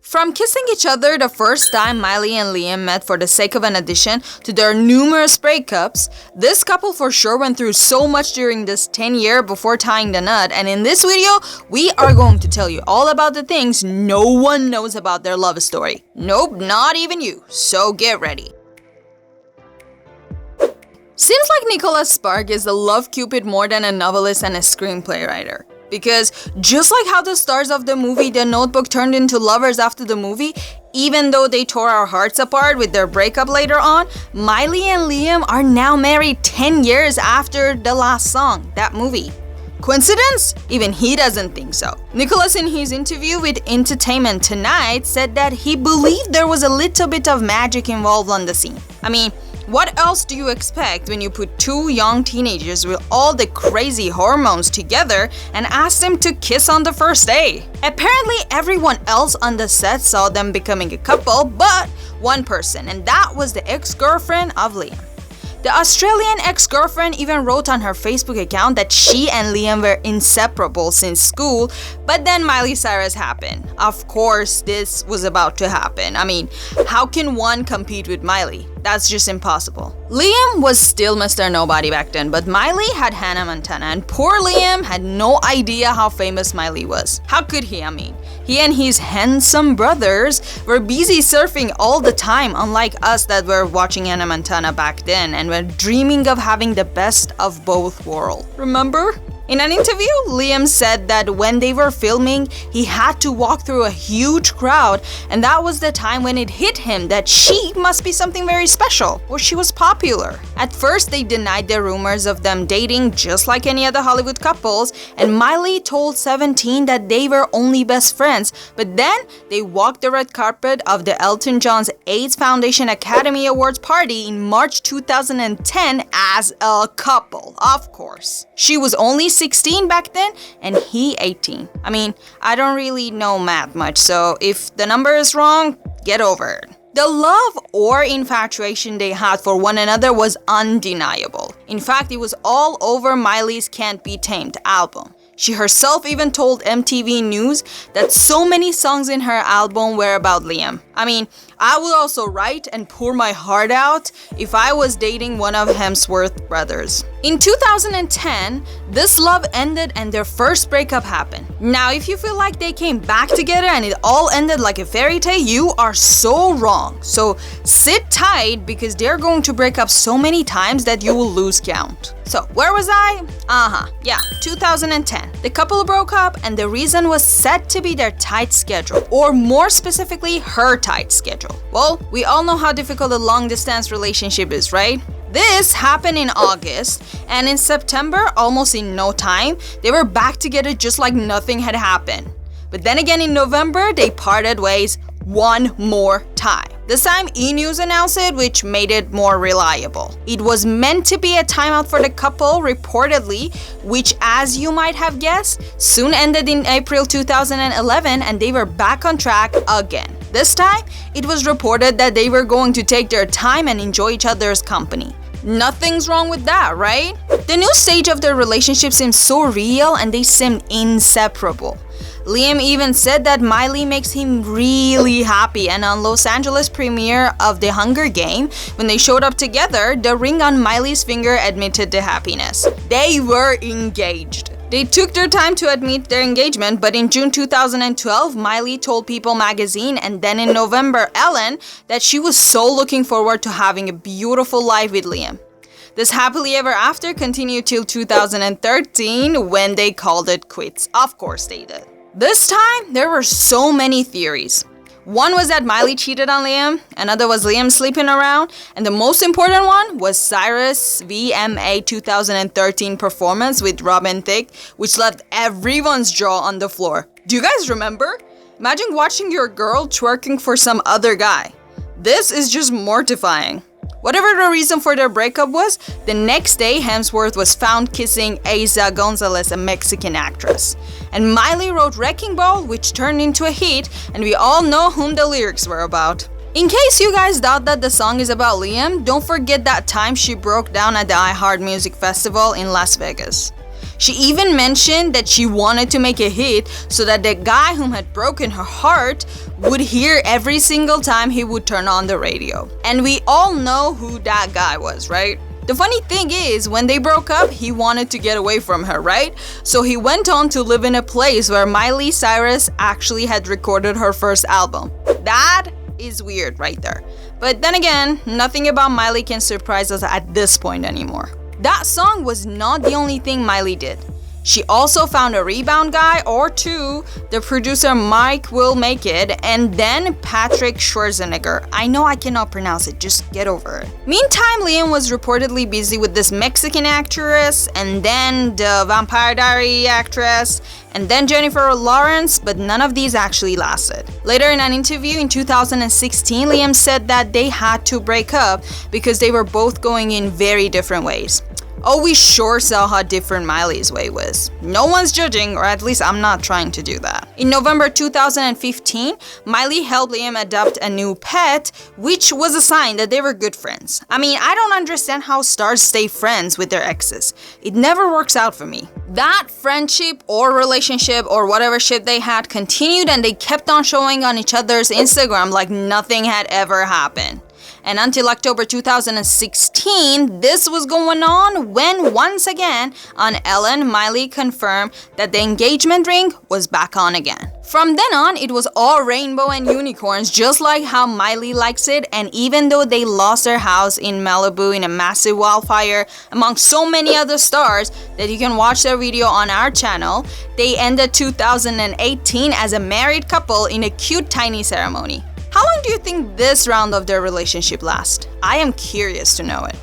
From kissing each other the first time Miley and Liam met for the sake of an audition to their numerous breakups, this couple for sure went through so much during this 10 years before tying the knot, and in this video, we are going to tell you all about the things no one knows about their love story. Nope, not even you, so get ready. Seems like Nicholas Sparks is the love cupid more than a novelist and a screenplay writer. Because just like how the stars of the movie The Notebook turned into lovers after the movie, even though they tore our hearts apart with their breakup later on, Miley and Liam are now married 10 years after the last song, that movie. Coincidence? Even he doesn't think so. Nicholas, in his interview with Entertainment Tonight, said that he believed there was a little bit of magic involved on the scene. I mean, what else do you expect when you put two young teenagers with all the crazy hormones together and ask them to kiss on the first day? Apparently, everyone else on the set saw them becoming a couple, but one person, and that was the ex-girlfriend of Liam. The Australian ex-girlfriend even wrote on her Facebook account that she and Liam were inseparable since school, but then Miley Cyrus happened. Of course, this was about to happen. I mean, how can one compete with Miley? That's just impossible. Liam was still Mr. Nobody back then, but Miley had Hannah Montana, and poor Liam had no idea how famous Miley was. How could he, I mean? He and his handsome brothers were busy surfing all the time, unlike us that were watching Hannah Montana back then and were dreaming of having the best of both worlds. Remember? In an interview, Liam said that when they were filming, he had to walk through a huge crowd, and that was the time when it hit him that she must be something very special, or she was popular. At first, they denied the rumors of them dating just like any other Hollywood couples, and Miley told 17 that they were only best friends, but then they walked the red carpet of the Elton John's AIDS Foundation Academy Awards party in March 2010 as a couple, of course. She was only 16 back then, and he 18. I mean, I don't really know math much, so if the number is wrong, get over it. The love or infatuation they had for one another was undeniable. In fact, it was all over Miley's Can't Be Tamed album. She herself even told MTV News that so many songs in her album were about Liam. I mean, I would also write and pour my heart out if I was dating one of Hemsworth's brothers. In 2010, this love ended and their first breakup happened. Now, if you feel like they came back together and it all ended like a fairy tale, you are so wrong. So sit tight because they're going to break up so many times that you will lose count. So where was I? Yeah, 2010. The couple broke up and the reason was said to be their tight schedule, or more specifically, her tight schedule. Well, we all know how difficult a long-distance relationship is, right? This happened in August, and in September, almost in no time, they were back together just like nothing had happened. But then again in November, they parted ways one more time. This time, E! News announced it, which made it more reliable. It was meant to be a timeout for the couple, reportedly, which, as you might have guessed, soon ended in April 2011, and they were back on track again. This time, it was reported that they were going to take their time and enjoy each other's company. Nothing's wrong with that, right? The new stage of their relationship seemed so real and they seemed inseparable. Liam even said that Miley makes him really happy, and on Los Angeles premiere of The Hunger Game, when they showed up together, the ring on Miley's finger admitted the happiness. They were engaged. They took their time to admit their engagement, but in June 2012, Miley told People magazine and then in November, Ellen, that she was so looking forward to having a beautiful life with Liam. This happily ever after continued till 2013 when they called it quits. Of course they did. This time, there were so many theories. One was that Miley cheated on Liam, another was Liam sleeping around, and the most important one was Cyrus' VMA 2013 performance with Robin Thicke, which left everyone's jaw on the floor. Do you guys remember? Imagine watching your girl twerking for some other guy. This is just mortifying. Whatever the reason for their breakup was, the next day Hemsworth was found kissing Eiza Gonzalez, a Mexican actress. And Miley wrote Wrecking Ball, which turned into a hit, and we all know whom the lyrics were about. In case you guys doubt that the song is about Liam, don't forget that time she broke down at the iHeart Music Festival in Las Vegas. She even mentioned that she wanted to make a hit so that the guy whom had broken her heart would hear every single time he would turn on the radio. And we all know who that guy was, right? The funny thing is, when they broke up, he wanted to get away from her, right? So he went on to live in a place where Miley Cyrus actually had recorded her first album. That is weird right there. But then again, nothing about Miley can surprise us at this point anymore. That song was not the only thing Miley did. She also found a rebound guy or two, the producer Mike Will Make It, and then Patrick Schwarzenegger. I know I cannot pronounce it, just get over it. Meantime, Liam was reportedly busy with this Mexican actress, and then the Vampire Diary actress, and then Jennifer Lawrence, but none of these actually lasted. Later in an interview in 2016, Liam said that they had to break up because they were both going in very different ways. Oh, we sure saw how different Miley's way was. No one's judging, or at least I'm not trying to do that. In November 2015, Miley helped Liam adopt a new pet, which was a sign that they were good friends. I mean, I don't understand how stars stay friends with their exes. It never works out for me. That friendship or relationship or whatever shit they had continued, and they kept on showing on each other's Instagram like nothing had ever happened. And until October 2016, this was going on when, once again, on Ellen, Miley confirmed that the engagement ring was back on again. From then on, it was all rainbow and unicorns, just like how Miley likes it, and even though they lost their house in Malibu in a massive wildfire, among so many other stars that you can watch their video on our channel, they ended 2018 as a married couple in a cute tiny ceremony. How long do you think this round of their relationship lasts? I am curious to know it.